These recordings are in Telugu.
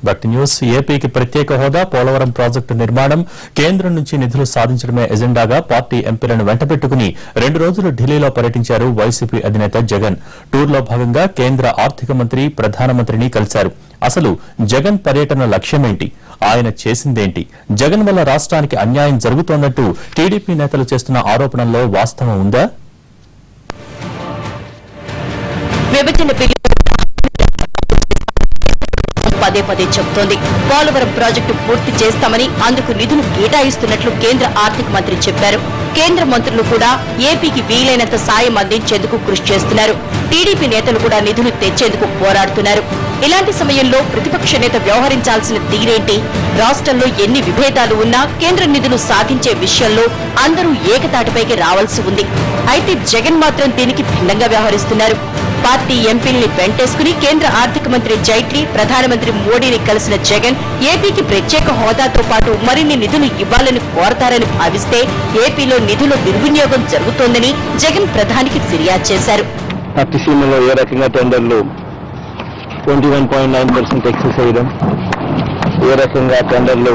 భక్తి న్యూస్. ఏపీకి ప్రత్యేక హోదా, పోలవరం ప్రాజెక్టు నిర్మాణం, కేంద్రం నుంచి నిధులు సాధించడమే ఎజెండాగా పార్టీ ఎంపీలను వెంటబెట్టుకుని 2 రోజులు ఢిల్లీలో పర్యటించారు వైసీపీ అధినేత జగన్. టూర్లో భాగంగా కేంద్ర ఆర్థిక మంత్రి, ప్రధానమంత్రిని కలిశారు. అసలు జగన్ పర్యటన లక్ష్యమేంటి? ఆయన చేసిందేంటి? జగన్ వల్ల రాష్ట్రానికి అన్యాయం జరుగుతోన్నట్టు టీడీపీ నేతలు చేస్తున్న ఆరోపణల్లో వాస్తవం ఉందా? పదే పదే చెబుతోంది. పోలవరం ప్రాజెక్టు పూర్తి చేస్తామని, అందుకు నిధులు కేటాయిస్తున్నట్లు కేంద్ర ఆర్థిక మంత్రి చెప్పారు. కేంద్ర మంత్రులు కూడా ఏపీకి వీలైనంత సాయం అందించేందుకు కృషి చేస్తున్నారు. టీడీపీ నేతలు కూడా నిధులు తెచ్చేందుకు పోరాడుతున్నారు. ఇలాంటి సమయంలో ప్రతిపక్ష నేత వ్యవహరించాల్సిన తీరేంటి? రాష్ట్రంలో ఎన్ని విభేదాలు ఉన్నా కేంద్ర నిధులు సాధించే విషయంలో అందరూ ఏకతాటిపైకి రావాల్సి ఉంది. అయితే జగన్ మాత్రం దీనికి భిన్నంగా వ్యవహరిస్తున్నారు. పార్టీ ఎంపీల్ని వెంటేసుకుని కేంద్ర ఆర్థిక మంత్రి జైట్లీ, ప్రధానమంత్రి మోడీని కలిసిన జగన్ ఏపీకి ప్రత్యేక హోదాతో పాటు మరిన్ని నిధులు ఇవ్వాలని కోరతారని భావిస్తే ఏపీలో నిధుల దుర్వినియోగం జరుగుతోందని జగన్ ప్రధానికి ఫిర్యాదు చేశారు. పట్టిసీమలో ఏ రకంగా టెండర్లు 21.9% ఎక్సెస్ చేయడం, ఏ రకంగా టెండర్లు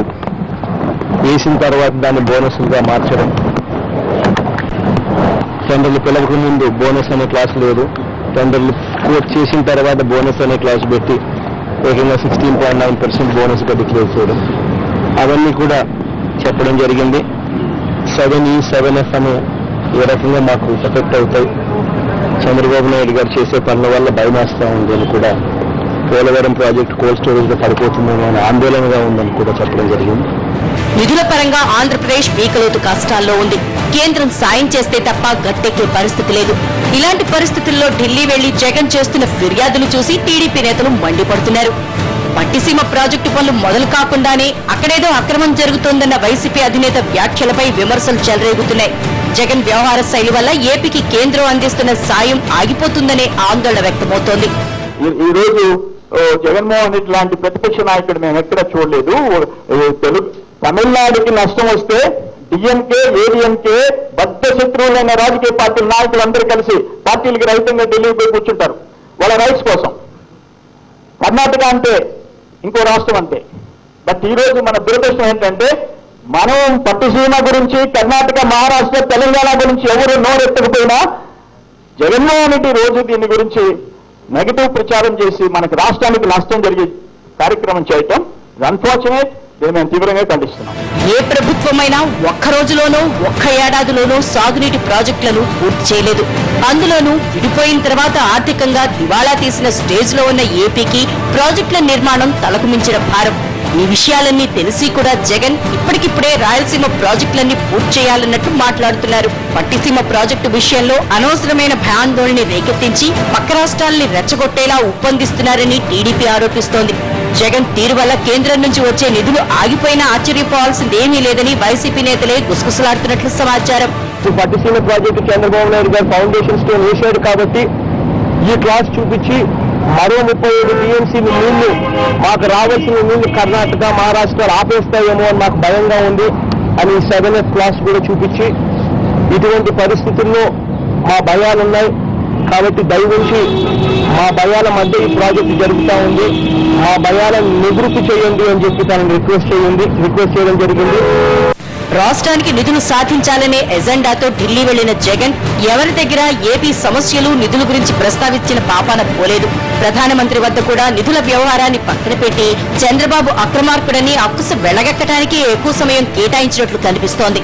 వేసిన తర్వాత దాన్ని బోనస్లుగా మార్చడం, టెండర్లు పిలవక ముందు బోనస్ అనే క్లాస్ లేదు, టెండర్లు చేసిన తర్వాత బోనస్ అనే క్లాస్ పెట్టి ఏకంగా 16.9% బోనస్గా డిక్లేర్ చేయడం, అవన్నీ కూడా చెప్పడం జరిగింది. 7E 7F అనే ఏ రకంగా మాకు ఎఫెక్ట్ అవుతాయి, చంద్రబాబు నాయుడు గారు చేసే పనుల వల్ల భయమేస్తా ఉంది అని కూడా, పోలవరం ప్రాజెక్టు కోల్డ్ స్టోరేజ్ లో పడిపోతుందని అనే ఆందోళనగా ఉందని కూడా చెప్పడం జరిగింది. నిధుల పరంగా ఆంధ్రప్రదేశ్ పీకలోతు కష్టాల్లో ఉంది. కేంద్రం సాయం చేస్తే తప్ప గట్టెక్కే పరిస్థితి లేదు. ఇలాంటి పరిస్థితుల్లో ఢిల్లీ వెళ్లి జగన్ చేస్తున్న ఫిర్యాదులు చూసి టీడీపీ నేతలు మండిపడుతున్నారు. పట్టిసీమ ప్రాజెక్టు పనులు మొదలు కాకుండానే అక్కడేదో అక్రమం జరుగుతోందన్న వైసీపీ అధినేత వ్యాఖ్యలపై విమర్శలు చెలరేగుతున్నాయి. జగన్ వ్యవహార శైలి వల్ల ఏపీకి కేంద్రం అందిస్తున్న సాయం ఆగిపోతుందనే ఆందోళన వ్యక్తమవుతోంది. ఈ రోజు జగన్మోహన్ రెడ్డి లాంటి ప్రతిపక్ష నాయకుడు మేము ఎక్కడ చూడలేదు. తమిళనాడుకి నష్టం వస్తే డిఎంకే, ఏడీఎంకే బద్ద శత్రువులైన రాజకీయ పార్టీల నాయకులు అందరూ కలిసి పార్టీలకి రహితంగా ఢిల్లీకి పోయి కూర్చుంటారు వాళ్ళ రైట్స్ కోసం. కర్ణాటక అంటే ఇంకో రాష్ట్రం అంతే. బట్ ఈ రోజు మన దురదృష్టం ఏంటంటే మనం పట్టిసీమ గురించి, కర్ణాటక, మహారాష్ట్ర, తెలంగాణ గురించి ఎవరు నోరెత్తకపోయినా జగన్మోహన్ రెడ్డి రోజు దీని గురించి నెగటివ్ ప్రచారం చేసి మనకు రాష్ట్రానికి నష్టం జరిగే కార్యక్రమం చేయటం అన్ఫార్చునేట్. దీన్ని మేము తీవ్రంగా ఖండిస్తున్నాం. ఏ ప్రభుత్వమైనా ఒక్క రోజులోనో, ఒక్క ఏడాదిలోనో సాగునీటి ప్రాజెక్టులను పూర్తి చేయలేదు. అందులోనూ విడిపోయిన తర్వాత ఆర్థికంగా దివాళా తీసిన స్టేజ్ లో ఉన్న ఏపీకి ప్రాజెక్టుల నిర్మాణం తలకు మించిన భారం. ఈ విషయాలన్నీ తెలిసి కూడా జగన్ ఇప్పటికిప్పుడే రాయలసీమ ప్రాజెక్టులన్నీ పూర్తి చేయాలన్నట్టు మాట్లాడుతున్నారు. పట్టిసీమ ప్రాజెక్టు విషయంలో అనవసరమైన భయాందోళనని రేకెత్తించి పక్క రాష్ట్రాల్ని రెచ్చగొట్టేలా ఉప్పందిస్తున్నారని టీడీపీ ఆరోపిస్తోంది. జగన్ తీరు వల్ల కేంద్రం నుంచి వచ్చే నిధులు ఆగిపోయినా ఆశ్చర్యపోవాల్సిందేమీ లేదని వైసీపీ నేతలే గుసగుసలాడుతున్నట్లు సమాచారం. పట్టిసీమ ప్రాజెక్టు చంద్రబాబు నాయుడు గారు ఫౌండేషన్ స్టోన్ వేశాడు కాబట్టి ఈ క్లాస్ చూపించి మరో 37 టీఎంసీ నీళ్లు, మాకు రావాల్సిన నీళ్లు కర్ణాటక, మహారాష్ట్ర ఆపేస్తాయేమో అని మాకు భయంగా ఉంది అని 7F క్లాస్ కూడా చూపించి, ఇటువంటి పరిస్థితుల్లో మా భయాలున్నాయి కాబట్టి దయవుంచి మా భయాల మధ్య ఈ ప్రాజెక్టు జరుగుతూ ఉంది, మా భయాలను నివృత్తి చేయండి అని చెప్పి తనని రిక్వెస్ట్ చేయడం జరిగింది. రాష్ట్రానికి నిధులు సాధించాలనే ఎజెండాతో ఢిల్లీ వెళ్లిన జగన్ ఎవరి దగ్గర ఏపీ సమస్యలు, నిధుల గురించి ప్రస్తావించిన పాపాన పోలేదు. ప్రధానమంత్రి వద్ద కూడా నిధుల వ్యవహారాన్ని పక్కన పెట్టి చంద్రబాబు అక్రమార్కుడని అక్కుస వెళ్లగక్కటానికి ఎక్కువ సమయం కేటాయించినట్లు కనిపిస్తోంది.